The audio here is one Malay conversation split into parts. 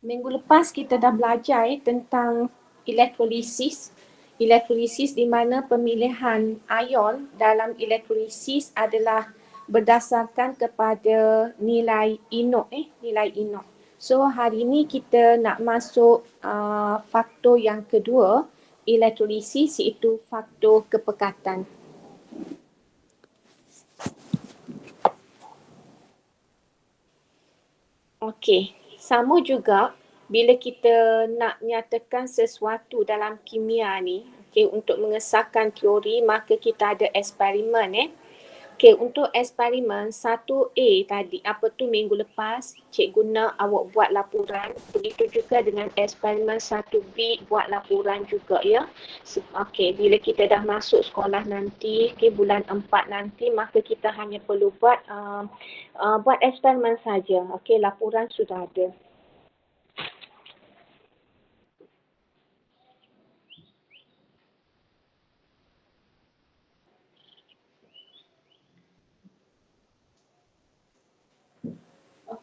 Minggu lepas kita dah belajar tentang elektrolisis. Elektrolisis di mana pemilihan ion dalam elektrolisis adalah berdasarkan kepada nilai inok. Nilai inok. So hari ini kita nak masuk faktor yang kedua elektrolisis, iaitu faktor kepekatan. Okey. Sama juga bila kita nak nyatakan sesuatu dalam kimia ni, untuk mengesahkan teori, maka kita ada eksperimen. Untuk eksperimen 1A tadi, apa tu minggu lepas, cikgu nak awak buat laporan. Begitu juga dengan eksperimen 1B, buat laporan juga ya. Bila kita dah masuk sekolah nanti, bulan 4 nanti, maka kita hanya perlu buat eksperimen saja. Laporan sudah ada.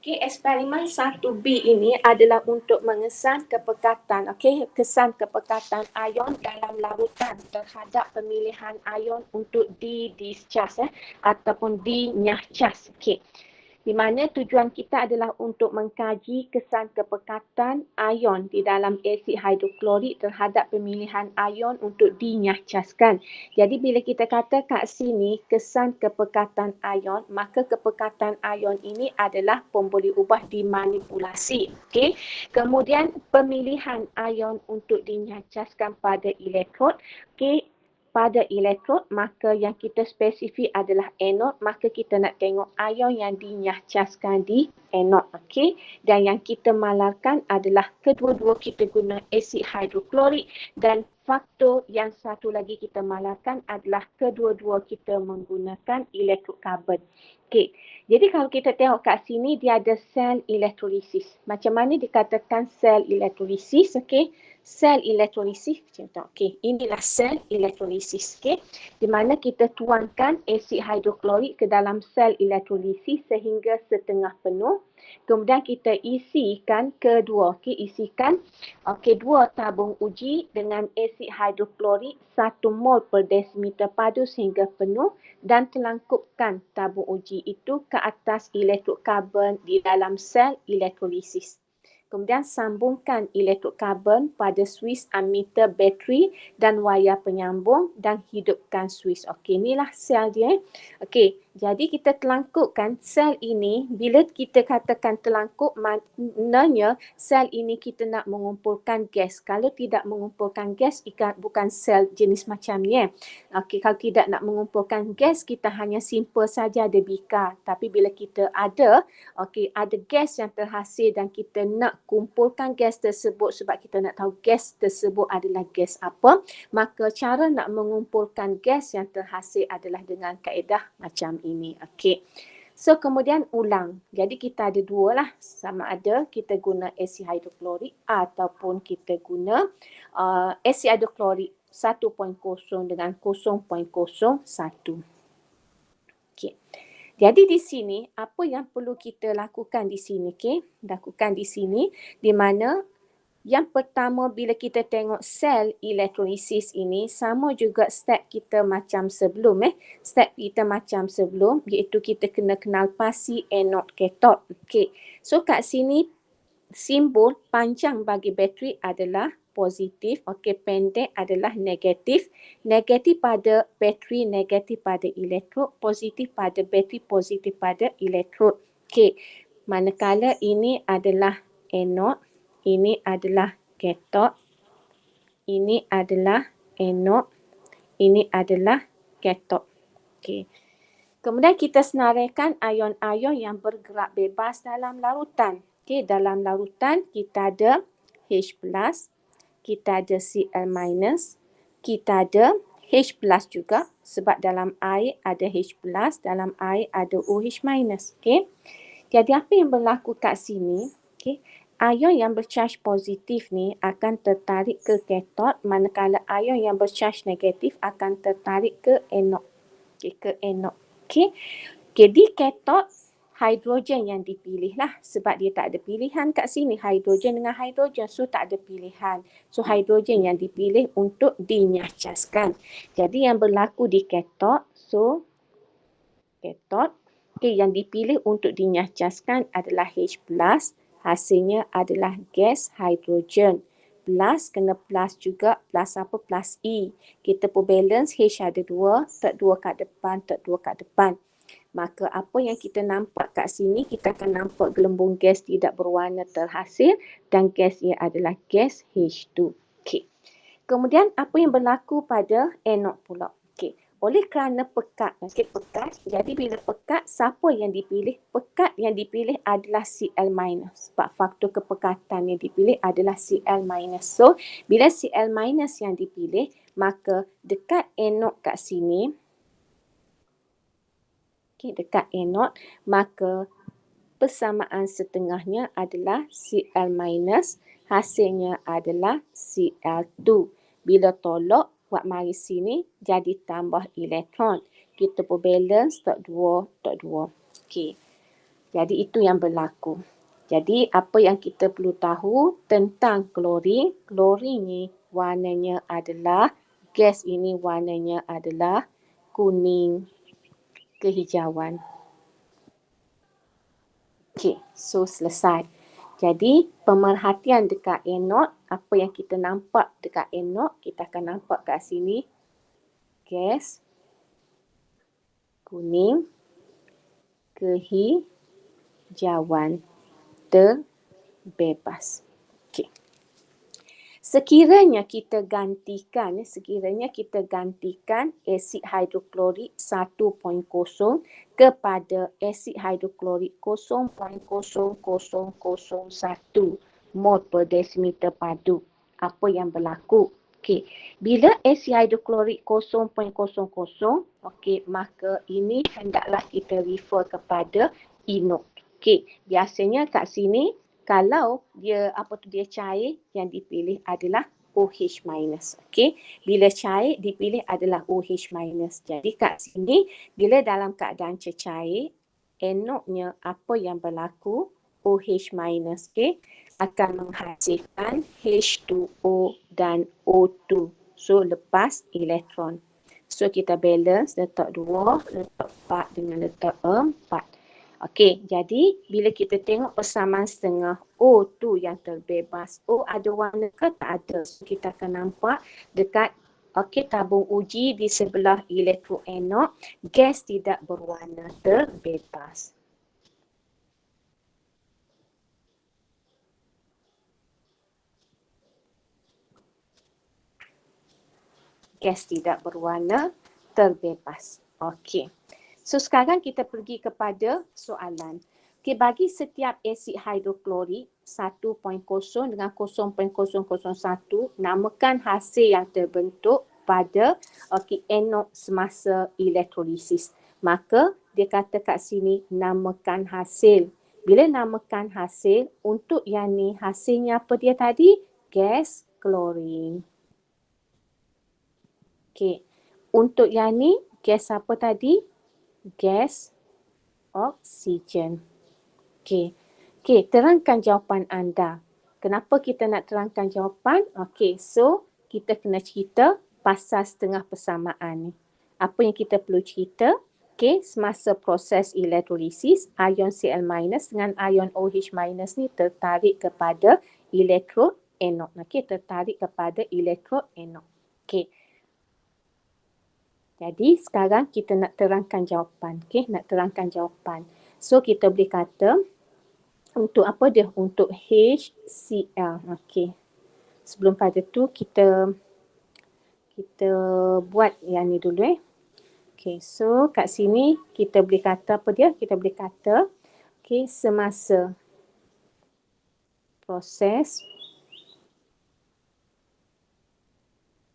Eksperimen 1B ini adalah untuk mengesan kepekatan, kesan kepekatan ion dalam larutan terhadap pemilihan ion untuk di-discharge ataupun dinyahcas. Di mana tujuan kita adalah untuk mengkaji kesan kepekatan ion di dalam asid hidroklorik terhadap pemilihan ion untuk dinyahcaskan. Jadi bila kita kata kat sini kesan kepekatan ion, maka kepekatan ion ini adalah boleh ubah dimanipulasi. Kemudian pemilihan ion untuk dinyahcaskan pada elektrod. Pada elektrod, maka yang kita spesifik adalah anod, maka kita nak tengok ion yang dinyahcaskan di anod. Dan yang kita malarkan adalah kedua-dua kita guna asid hidroklorik, dan faktor yang satu lagi kita malarkan adalah kedua-dua kita menggunakan elektrokarbon. Jadi kalau kita tengok kat sini, dia ada sel elektrolisis. Macam mana dikatakan sel elektrolisis? Sel elektrolisis, inilah sel elektrolisis. Di mana kita tuangkan asid hidroklorik ke dalam sel elektrolisis sehingga setengah penuh. Kemudian kita isikan isikan 2 tabung uji dengan asid hidroklorik 1 mol per desimeter padu sehingga penuh, dan telangkupkan tabung uji itu ke atas elektrod karbon di dalam sel elektrolisis. Kemudian sambungkan elektrod karbon pada suis ammeter bateri dan wayar penyambung dan hidupkan suis. Inilah sel dia. Jadi kita telangkupkan sel ini. Bila kita katakan telangkup, maknanya sel ini kita nak mengumpulkan gas. Kalau tidak mengumpulkan gas, bukan sel jenis macam ni. Kalau tidak nak mengumpulkan gas, kita hanya simple saja ada bikar. Tapi bila kita ada gas yang terhasil dan kita nak kumpulkan gas tersebut sebab kita nak tahu gas tersebut adalah gas apa, maka cara nak mengumpulkan gas yang terhasil adalah dengan kaedah macam ini. So kemudian ulang. Jadi kita ada dua lah, sama ada kita guna asid hidroklorik ataupun kita guna asid hidroklorik 1.0 dengan 0.01. Jadi di sini apa yang perlu kita lakukan di sini? Lakukan di sini di mana yang pertama, bila kita tengok sel elektrolisis ini, sama juga step kita macam sebelum. Step kita macam sebelum, iaitu kita kena kenal pasti anode kathod. So kat sini simbol panjang bagi bateri adalah positif, pendek adalah negatif. Negatif pada bateri, negatif pada elektrod, positif pada bateri, positif pada elektrod. Manakala ini adalah anode, ini adalah kathod, ini adalah anode, ini adalah kathod. Kemudian kita senaraikan ion-ion yang bergerak bebas dalam larutan. Dalam larutan kita ada H+, kita ada Cl-, kita ada H+ juga sebab dalam air ada H+, dalam air ada OH-. Jadi apa yang berlaku kat sini? Ion yang bercharge positif ni akan tertarik ke kathod, manakala ion yang bercharge negatif akan tertarik ke anode. Di kathod hidrogen yang dipilih lah. Sebab dia tak ada pilihan kat sini. Hidrogen dengan hidrogen. So tak ada pilihan. So hidrogen yang dipilih untuk dinyacaskan. Jadi yang berlaku di katot. So katot. Okay, yang dipilih untuk dinyacaskan adalah H+. Hasilnya adalah gas hidrogen. Plus, kena plus juga, plus apa? Plus E. Kita pun balance, H ada 2, tak 2 kat depan, tak 2 kat depan. Maka apa yang kita nampak kat sini, kita akan nampak gelembung gas tidak berwarna terhasil dan gas ia adalah gas H2. Okay. Kemudian apa yang berlaku pada anod pula? Okay. Oleh kerana pekat, okay, pekat. Jadi bila pekat, siapa yang dipilih? Pekat yang dipilih adalah Cl-. Sebab faktor kepekatan yang dipilih adalah Cl-. So, bila Cl- yang dipilih, maka dekat anod kat sini, okay, dekat anod, maka persamaan setengahnya adalah Cl-, hasilnya adalah Cl2. Bila tolak, buat mari sini, jadi tambah elektron. Kita pun balance, tak 2, tak 2. Okey. Jadi itu yang berlaku. Jadi apa yang kita perlu tahu tentang klorin. Klorin ni warnanya adalah, gas ini warnanya adalah kuning kehijauan. Okey, so selesai. Jadi, pemerhatian dekat anod, apa yang kita nampak dekat anod, kita akan nampak kat sini, gas, kuning, kehijauan, terbebas. Okey. Sekiranya kita gantikan asid hidroklorik 1.0 kepada asid hidroklorik 0.00001 mol per desimeter padu. Apa yang berlaku? Okey, bila asid hidroklorik 0.00, okey, maka ini hendaklah kita refer kepada inod. Okey, biasanya kat sini kalau dia dia cair, yang dipilih adalah OH-. Okey, bila cair dipilih adalah OH-. Jadi kat sini bila dalam keadaan cecair, anodnya apa yang berlaku? OH-, okey, akan menghasilkan H2O dan O2. So lepas elektron. So kita balance, letak 2, letak 4 dengan letak 4. Okey, jadi bila kita tengok persamaan setengah O2 yang terbebas, O ada warna ke? Tak ada. So, kita akan nampak dekat tabung uji di sebelah elektroanod, gas tidak berwarna terbebas. Gas tidak berwarna terbebas. Okey. So sekarang kita pergi kepada soalan. Okay, bagi setiap asid hidroklorik 1.0 dengan 0.001, namakan hasil yang terbentuk pada anod semasa elektrolisis. Maka dia kata kat sini namakan hasil. Bila namakan hasil, untuk yang ni hasilnya apa dia tadi? Gas klorin. Okay. Untuk yang ni gas apa tadi? Gas oksigen. Okey. Okey, terangkan jawapan anda. Kenapa kita nak terangkan jawapan? Okey, so kita kena cerita pasal setengah persamaan ni. Apa yang kita perlu cerita? Okey, semasa proses elektrolisis, ion Cl- dengan ion OH- ni tertarik kepada elektrod anod. Okey, tertarik kepada elektrod anod. Okey. Jadi sekarang kita nak terangkan jawapan. Okey, nak terangkan jawapan. So kita boleh kata untuk apa dia? Untuk HCl. Okey. Sebelum pada tu kita buat yang ni dulu Okey, so kat sini kita boleh kata apa dia? Kita boleh kata semasa proses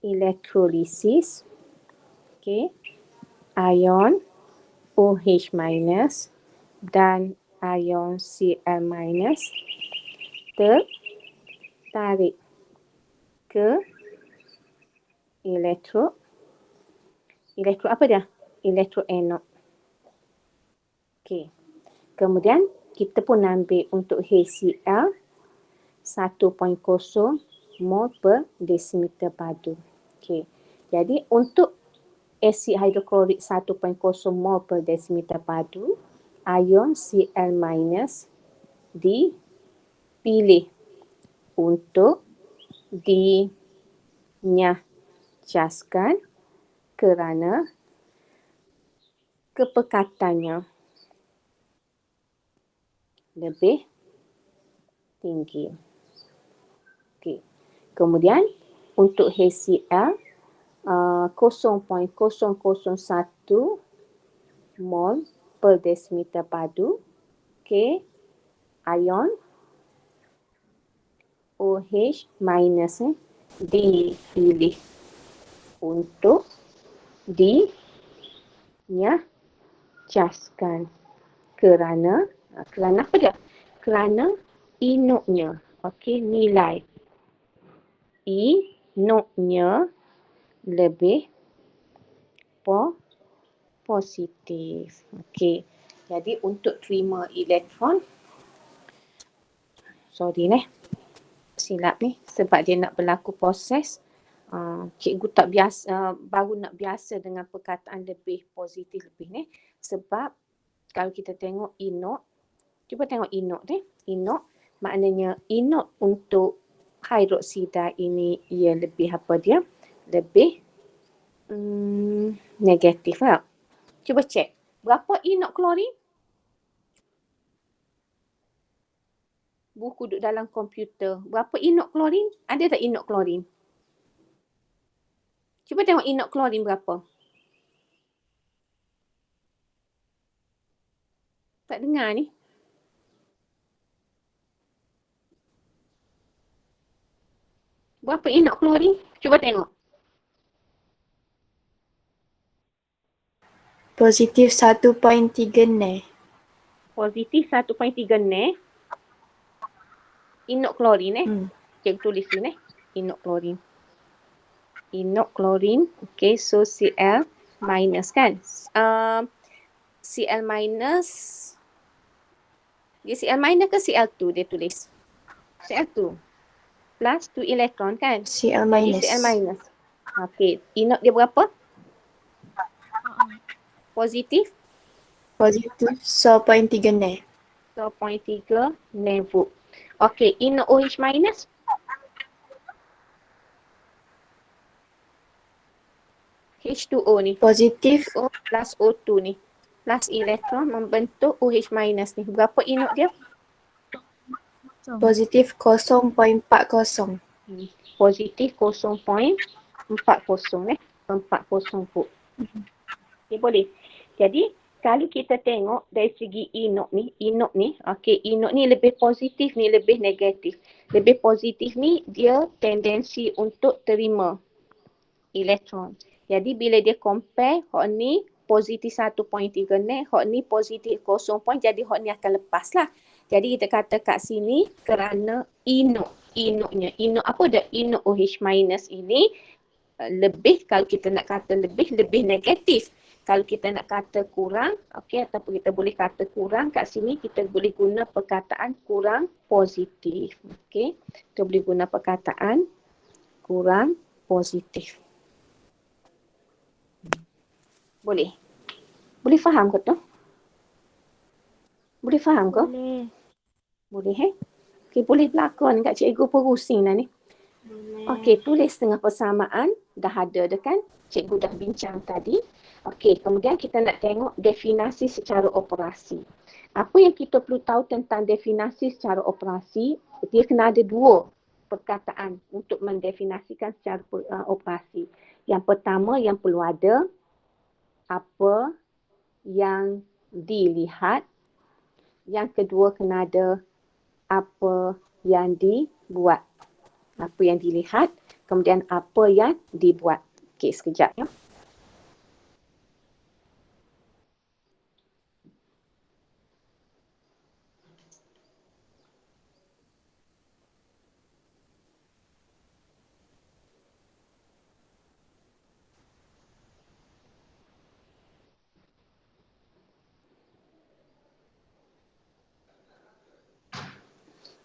elektrolisis, ion OH- dan ion Cl- tertarik ke elektrod apa dia? Elektrod anod. Okey. Kemudian kita pun ambil untuk HCl 1.0 mol per desimeter padu. Okey. Jadi untuk asid hidroklorik 1.0 mol per desimeter padu, ion Cl- dipilih untuk dinyahcaskan kerana kepekatannya lebih tinggi. Okey. Kemudian untuk HCl 0.001 mol per desimeter padu. Okey. Ion OH- dipilih untuk dinyahcaskan kerana apa dia? Kerana inoknya. Okey, nilai inoknya lebih positif. Okey. Jadi untuk terima elektron, silap ni sebab dia nak berlaku proses. Cikgu tak biasa, baru nak biasa dengan perkataan lebih positif lebih ni. Sebab kalau kita tengok inok, cuba tengok inok ni. Inok maknanya inok untuk hidroksida ini ia lebih apa dia? Lebih negatif lah. Cuba cek. Berapa inok klorin? Buku duduk dalam komputer. Berapa inok klorin? Ada tak inok klorin? Cuba tengok inok klorin berapa. Tak dengar ni. Berapa inok klorin? Cuba tengok. Positif 1.3 ne. Positif 1.3 ne. Inok klorin Cikgu tulis sini. Inok klorin. Inok klorin. Okay, so Cl minus kan. Cl minus. Dia Cl minus ke Cl2 dia tulis? Cl2. Plus 2 elektron kan? Cl Jadi minus. Cl minus. Okay, inok dia berapa? Positif? Positif 0.3 ne. 0.3 nevu. Okey, inok OH minus? H2O ni. Positif O plus O2 ni. Plus elektron membentuk OH minus ni. Berapa inok dia? positif 0.40. Positif 0.40 40 put. Okay, boleh. Jadi kalau kita tengok dari segi inok ni, okey, inok ni lebih positif ni lebih negatif. Lebih positif ni dia tendensi untuk terima elektron. Jadi bila dia compare, hok ni positif 1.3 ni, hok ni positif 0. Jadi hok ni akan lepas lah. Jadi kita kata kat sini kerana inoknya. Inok apa dah? Inok OH minus ini lebih, kalau kita nak kata lebih negatif. Kalau kita nak kata kurang, okey, ataupun kita boleh kata kurang, kat sini kita boleh guna perkataan kurang positif. Okey, kita boleh guna perkataan kurang positif. Boleh? Boleh faham ke tu? Boleh faham ke? Boleh. Boleh Okey, boleh berlakon kat cikgu pusing dah ni. Okey, tulis tengah persamaan. Dah ada dah kan? Cikgu dah bincang tadi. Okey, kemudian kita nak tengok definasi secara operasi. Apa yang kita perlu tahu tentang definasi secara operasi? Dia kena ada dua perkataan untuk mendefinasikan secara operasi. Yang pertama yang perlu ada apa yang dilihat. Yang kedua kena ada apa yang dibuat. Apa yang dilihat, kemudian apa yang dibuat. Okey, sekejap ya.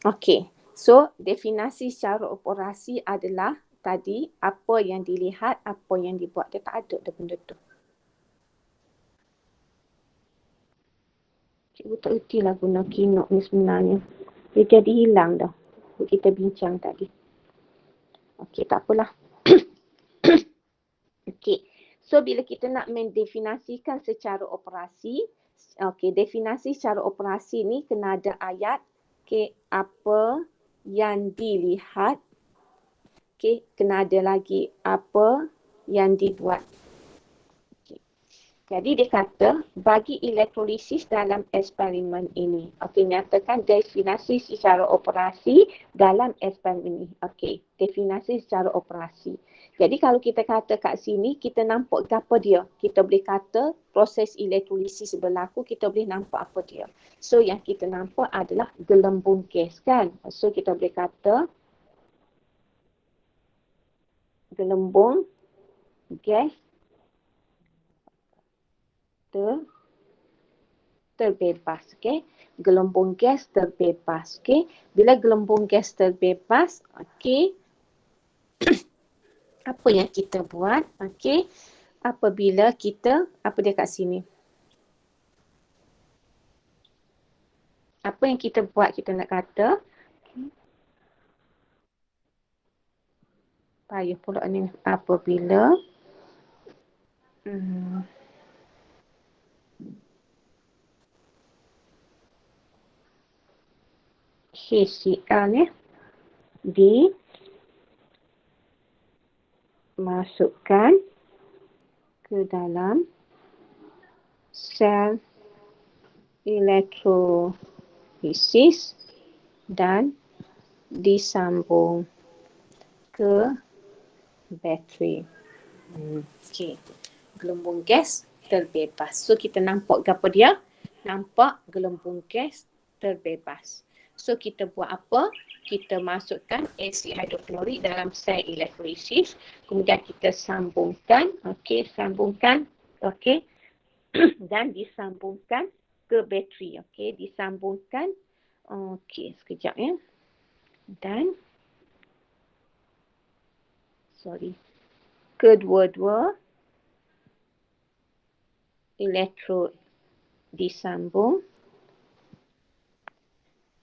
Okey. So, definasi secara operasi adalah tadi apa yang dilihat, apa yang dibuat. Dia tak ada dah benda tu. Cikgu tak erti lah guna Keynote ni sebenarnya. Dia jadi hilang dah. Kita bincang tadi. Okey, tak apalah. Okey. So, bila kita nak mendefinasikan secara operasi, definasi secara operasi ni kena ada ayat. Okey, apa yang dilihat. Okey, kena ada lagi apa yang dibuat. Jadi dia kata bagi elektrolisis dalam eksperimen ini. Okey, nyatakan definisi secara operasi dalam eksperimen ini. Okey, definisi secara operasi. Jadi kalau kita kata kat sini, kita nampak apa dia? Kita boleh kata proses elektrolisis berlaku, kita boleh nampak apa dia. So yang kita nampak adalah gelembung gas kan. So kita boleh kata gelembung gas terbebas, okey. Gelembung gas terbebas, okey. Bila gelembung gas terbebas, okey. Apa yang kita buat, okey. Apabila kita, apa dia kat sini? Apa yang kita buat, kita nak kata. Payah pula ni. Apabila HCl ni dimasukkan ke dalam sel elektrolisis dan disambung ke bateri. Okey. Gelembung gas terbebas. So kita nampak apa dia? Nampak gelembung gas terbebas. So kita buat apa? Kita masukkan asid hidroklorik dalam sel elektrolisis. Kemudian kita sambungkan, sambungkan, dan disambungkan ke bateri, disambungkan, sekejap ya. Dan kedua-dua elektrod disambung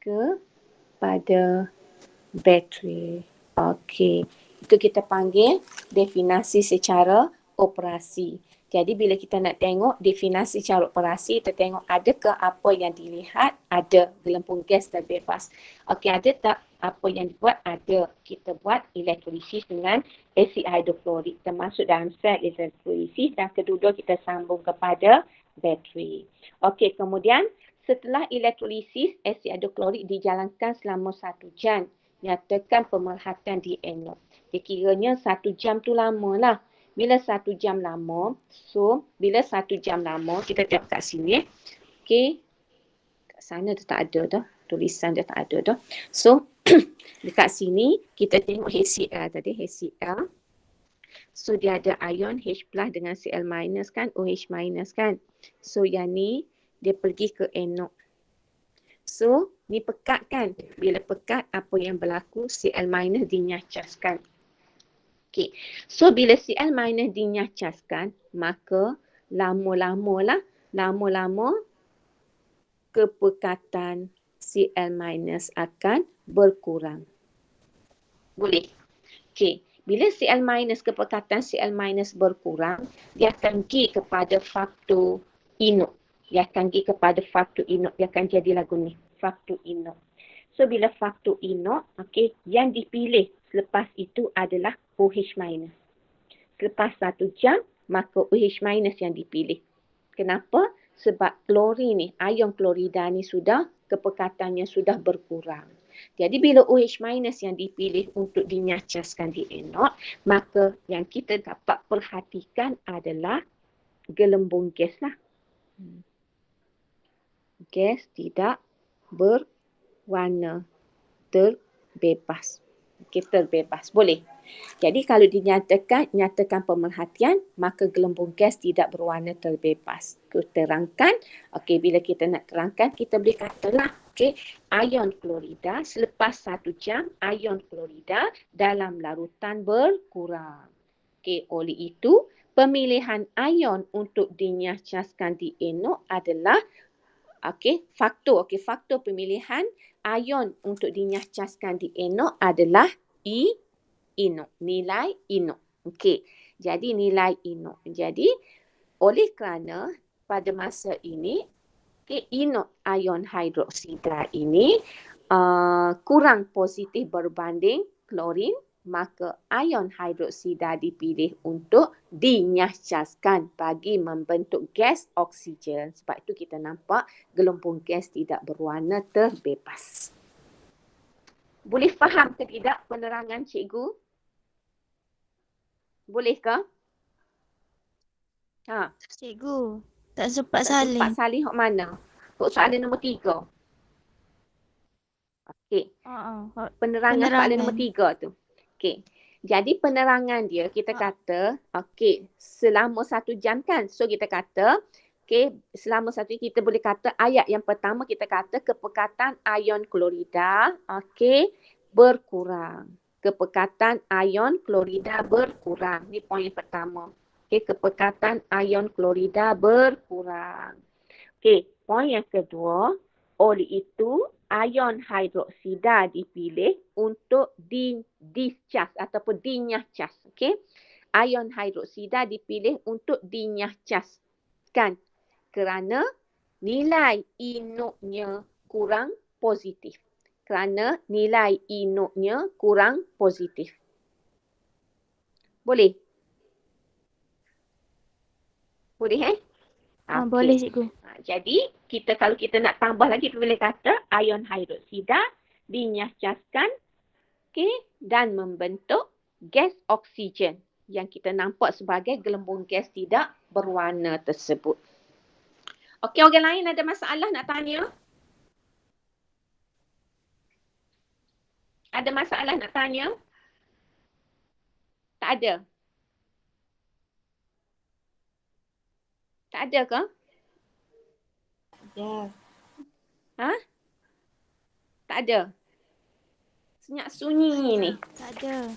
kepada bateri. Okey, itu kita panggil definasi secara operasi. Jadi bila kita nak tengok definasi secara operasi, kita tengok adakah apa yang dilihat, ada gelembung gas terbebas. Okey, ada tak apa yang dibuat? Ada. Kita buat elektrolisis dengan asid hidroklorik termasuk dalam sel elektrolisis dan kedua-dua kita sambung kepada bateri. Okey, kemudian setelah elektrolisis, asid hidroklorik dijalankan selama 1 jam. Nyatakan pemerhatian di anod. Dia kiranya 1 jam tu lama lah. Bila 1 jam lama, kita tengok kat sini. Okey. Kat sana tu tak ada dah. Tulisan dia tak ada dah. So, dekat sini kita tengok HCl tadi, HCl. So, dia ada ion H plus dengan Cl minus kan, OH minus kan. So, yang ni dia pergi ke anod. So, ni pekat kan. Bila pekat, apa yang berlaku? Cl minus dinyacaskan. Okey. So, bila Cl minus dinyacaskan, maka lama-lama kepekatan Cl minus akan berkurang. Boleh? Okey. Bila Cl minus, kepekatan Cl minus berkurang, dia akan pergi kepada faktor inod. Dia akan jadi lagu ni. Faktor inod. So, bila faktor inod, yang dipilih selepas itu adalah OH minus. Selepas 1 jam, maka OH minus yang dipilih. Kenapa? Sebab klorin ni, ion klorida ni kepekatannya sudah berkurang. Jadi bila OH minus yang dipilih untuk dinyacaskan di anod, maka yang kita dapat perhatikan adalah gelembung gas lah. Gas tidak berwarna, terbebas. Terbebas. Boleh. Jadi kalau nyatakan pemerhatian, maka gelembung gas tidak berwarna terbebas. Kita terangkan. Bila kita nak terangkan, kita boleh katalah Okey, ion klorida selepas 1 jam, ion klorida dalam larutan berkurang. Okey, oleh itu pemilihan ion untuk dinyahcaskan di anod adalah faktor pemilihan ion untuk dinyahcaskan di anod adalah inod, nilai inod. Okey, jadi nilai inod. Jadi oleh kerana pada masa ini inod ion hidroksida ini kurang positif berbanding klorin, maka ion hidroksida dipilih untuk dinyahcaskan bagi membentuk gas oksigen. Sebab itu kita nampak gelembung gas tidak berwarna terbebas. Boleh faham ke tidak penerangan cikgu? Boleh ke? Cikgu, tak sempat Tak sempat salin. salin hok mana? Hok soalan nombor 3. Okey. Penerangan soalan nombor 3 tu. Okey. Jadi penerangan dia kita kata selama 1 jam kan. So kita kata selama 1 jam kita boleh kata ayat yang pertama kita kata kepekatan ion klorida berkurang. Kepekatan ion klorida berkurang. Ni poin yang pertama. Kepekatan ion klorida berkurang. Poin yang kedua, oleh itu ion hidroksida dipilih untuk discharge ataupun dinyahcas. Ion hidroksida dipilih untuk dinyahcaskan kerana nilai inodnya kurang positif. Boleh? Boleh Boleh cikgu. Jadi, kalau kita nak tambah lagi, kita boleh kata ion hidroksida dinyahcaskan dan membentuk gas oksigen yang kita nampak sebagai gelembung gas tidak berwarna tersebut. Okey, orang lain ada masalah nak tanya? Ada masalah nak tanya? Tak ada? Tak ada ke? Ya. Tak ada? Senyap sunyi ni. Tak ada.